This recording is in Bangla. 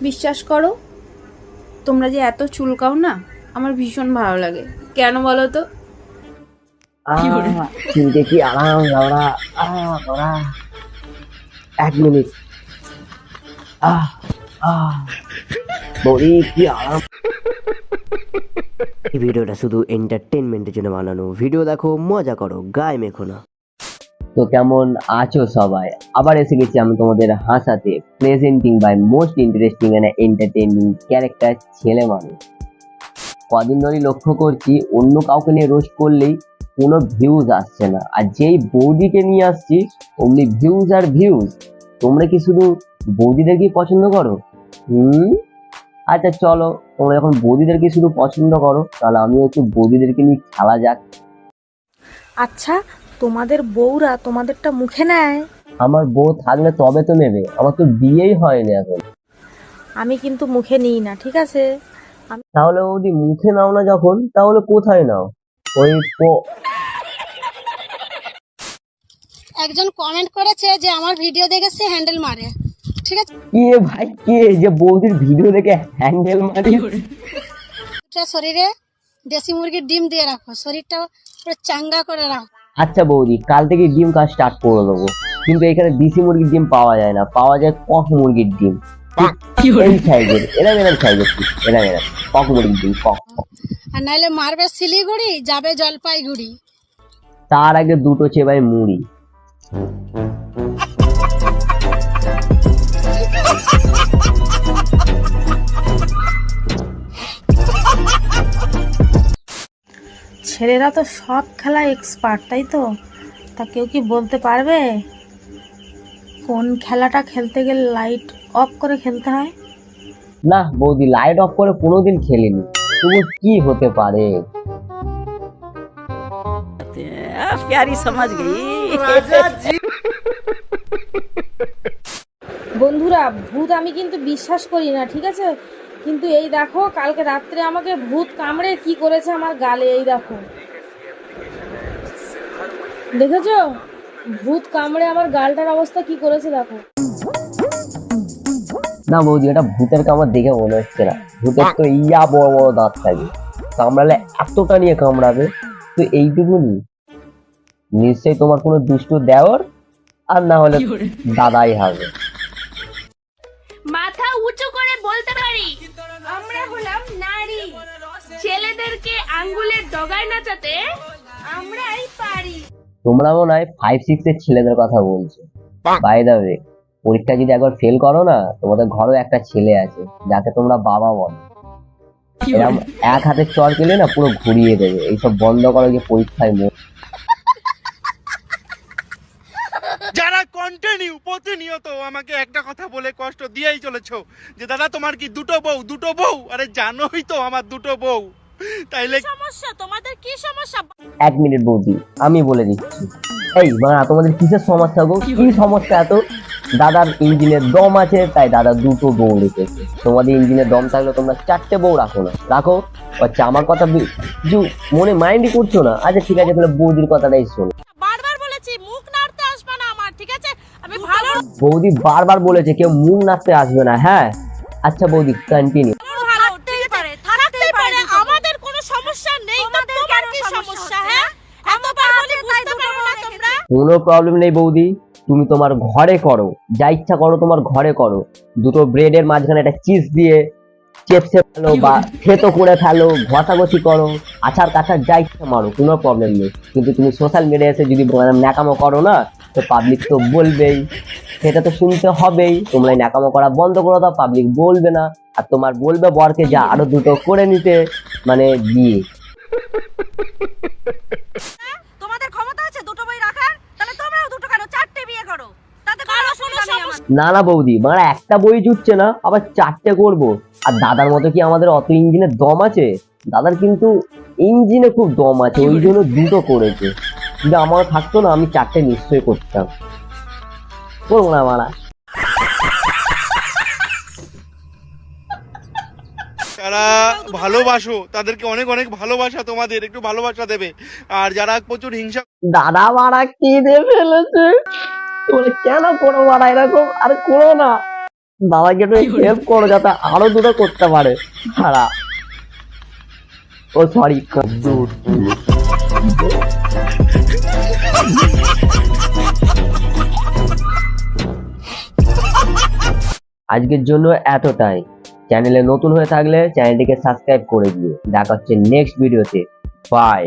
বিশ্বাস করো, তোমরা যে এত চুলকাও না, আমার ভীষণ ভালো লাগে। কেন বলো তো? চুলকে কি আরাম লাউড়া। লাউড়া, 1 মিনিট। আহ আহ বলি কি আরাম। এই ভিডিওটা শুধু এন্টারটেনমেন্টের জন্য বানানো। ভিডিও দেখো, মজা করো, গায়ে মেখো না। তো কেমন আছো সবাই? আবার এসে গেছি আমি তোমাদের হাসাতে, presenting by most interesting and entertaining character ছেলে মানুষ। কদিন ধরেই লক্ষ্য করছি অন্য কাউকে নিয়ে রোস্ট করলেই কোনো ভিউজ আসছে না, আর যেই বৌদিকে নিয়ে আসছি অমনি ভিউজ আর ভিউজ। তোমরা কি শুধু বৌদিদেরকেই পছন্দ করো? আচ্ছা চলো, তোমরা যখন বৌদিদেরকে শুধু পছন্দ করো তাহলে আমিও একটু বৌদিদেরকে নিয়ে খেলা যাক। আচ্ছা, তোমাদের বউরা তোমাদেরটা মুখে নেয়? আমার বউ থাকলে তবে তো নেবে, আমার তো বিয়েই হয়নি এখন। আমি কিন্তু মুখে নিই না, ঠিক আছে? তাহলে বৌদি মুখে নাও না যখন, তাহলে কোথায় নাও? ওই একজন কমেন্ট করেছে যে আমার ভিডিও দেখে সে হ্যান্ডেল মারে, ঠিক আছে? কে ভাই, কে যে বৌদির ভিডিও দেখে হ্যান্ডেল মারি? শরীরে দেশি মুরগির ডিম দিয়ে রাখো, শরীরটা পুরো চাঙ্গা করে রাখো। আচ্ছা বৌদি, কাল থেকে ডিম কাজ স্টার্ট করে দেবো, কিন্তু এখানে দেশি মুরগির ডিম পাওয়া যায় না, পাওয়া যায় কক মুরগির ডিম। এই সাইজের, এরম সাইজের, এরম কক মুরগির ডিম, কক। আর নাহলে মারবে শিলিগুড়ি, যাবে জলপাইগুড়ি। তার আগে দুটো চেবাই মুড়ি। ছেলেরা তো সব খেলা এক্সপার্ট, তাই তো? তা কেউ কি বলতে পারবে কোন খেলাটা খেলতে গেলে লাইট অফ করে খেলতে হয়? না বৌদি, লাইট অফ করে কোনোদিন খেলিনি, তবু কি হতে পারে? प्यारी समझ गई। বন্ধুরা, ভূত আমি কিন্তু বিশ্বাস করি না, ঠিক আছে? কিন্তু এই দেখো, কালকে রাত্রে আমাকে ভূত কামড়ে কি করেছে আমার গালে, এই দেখো, দেখেছো? ভূত কামড়ে আমার গালটার অবস্থা কি করেছে দেখো। না বৌদি, এটা ভূতের কামড় দেখে মনে হচ্ছে না। ভূতের তো ইয়া বড় বড় দাঁত থাকে, কামড়ালে এতটা নিয়ে কামড়াবে। তো এইটুকুনি, নিশ্চয়ই তোমার কোনো দুষ্টু দেওর, আর না হলে দাদাই হবে। মাথা উঁচু করে বলতে পারি, আমরা হলাম নারী। ছেলেদেরকে আঙ্গুলের ডগায় নাচাতে আমরাই পারি। তোমরা মনে হয় 5-6 এর ছেলেদের কথা বলছো। বাই দ্য ওয়ে, পরীক্ষা যদি একবার ফেল করো না, তোমাদের ঘরেও একটা ছেলে আছে যাকে তোমরা বাবা বলো। এরকম এক হাতে চড় পেলে না পুরো ঘুরিয়ে দেবে। এইসব বন্ধ করো, যে পরীক্ষায় যারা কন্টিনিউ প্রতিনিয়ত আমাকে একটা কথা বলে কষ্ট দিয়েই চলেছো যে দাদা তোমার কি দুটো বউ? আরে জানোই তো আমার দুটো বউ, তাইলে সমস্যা তোমাদের কি সমস্যা? 1 মিনিট বৌদি, আমি বলে দিচ্ছি। এই মারা, তোমাদের কিসের সমস্যা গো? কি সমস্যা এত? দাদার ইঞ্জিনের দম আছে তাই দাদা দুটো বউ রেখেছে। তোমাদের ইঞ্জিনের দম থাকলে তোমরা 4টে বউ রাখো না, রাখো। আচ্ছা, আমার কথা কিছু মনে মাইন্ডই করছো না? আচ্ছা ঠিক আছে, তাহলে বৌদির কথাটাই শোনো। বারবার বলেছি মুখ নাড়তে আসবে না আমার, ঠিক আছে? আমি ভালো বৌদি বারবার বলেছে কেউ মুখ নাচতে আসবে না। হ্যাঁ আচ্ছা বৌদি, কন্টিনিউ। ভালো, ঠিক আছে? থাকতেই পারে, আমাদের কোনো সমস্যা নেই। তো তোমার কি সমস্যা? হ্যাঁ, এতবার বলি বুঝতে পারো না তোমরা? কোনো প্রবলেম নেই বৌদি, তুমি তোমার ঘরে করো, যা ইচ্ছা করো তোমার ঘরে করো। দুটো ব্রেডের মাঝখানে একটা চিজ দিয়ে চেপসে ফেলো, বা থেতো করে ফেলো, ঘষাঘষি করো, আচার কাচার যা ইচ্ছা মারো, কোনো প্রবলেম নেই। কিন্তু তুমি সোশ্যাল মিডিয়ায় এসে যদি ন্যাকামো করো না, তো পাবলিক তো বলবেই, সেটা তো শুনতে হবেই। তোমরা ন্যাকামো করা বন্ধ করে দাও, পাবলিক বলবে না। আর তোমার বলবে বরকে যা আরো দুটো করে নিতে, মানে বিয়ে। তোমাদের ক্ষমতা আছে দুটো বই রাখার, তাহলে তোমরাও দুটো কেন 4টে বিয়ে করো, তাতে কারো কোনো সমস্যা। না না বৌদি, মানে একটা বই জুটছে না, আবার 4টে করবো? আর দাদার মতো কি আমাদের অত ইঞ্জিনের দম আছে? দাদার কিন্তু ইঞ্জিনে খুব দম আছে, ওই জন্য দুটো করেছে। যদি আমার থাকতো না, আমি 4টে নিশ্চয়ই করতাম। করবো না মারা। যারা ভালোবাসো তাদেরকে অনেক অনেক ভালোবাসা, তোমাদের একটু ভালোবাসা দেবে। আর যারা প্রচুর হিংসা, দাদা মারা কি দিয়ে ফেলেছে? তোমরা কেন করো মারা এরকম? আরে করো না। দাদাকে একটু হেল্প করো যাতে আরো দুটো করতে পারে। ছাড়া ও সরি, আজকের জন্য এতটাই। চ্যানেলে নতুন হয়ে থাকলে চ্যানেলটিকে সাবস্ক্রাইব করে দিও। দেখা হচ্ছে নেক্সট ভিডিওতে। বাই।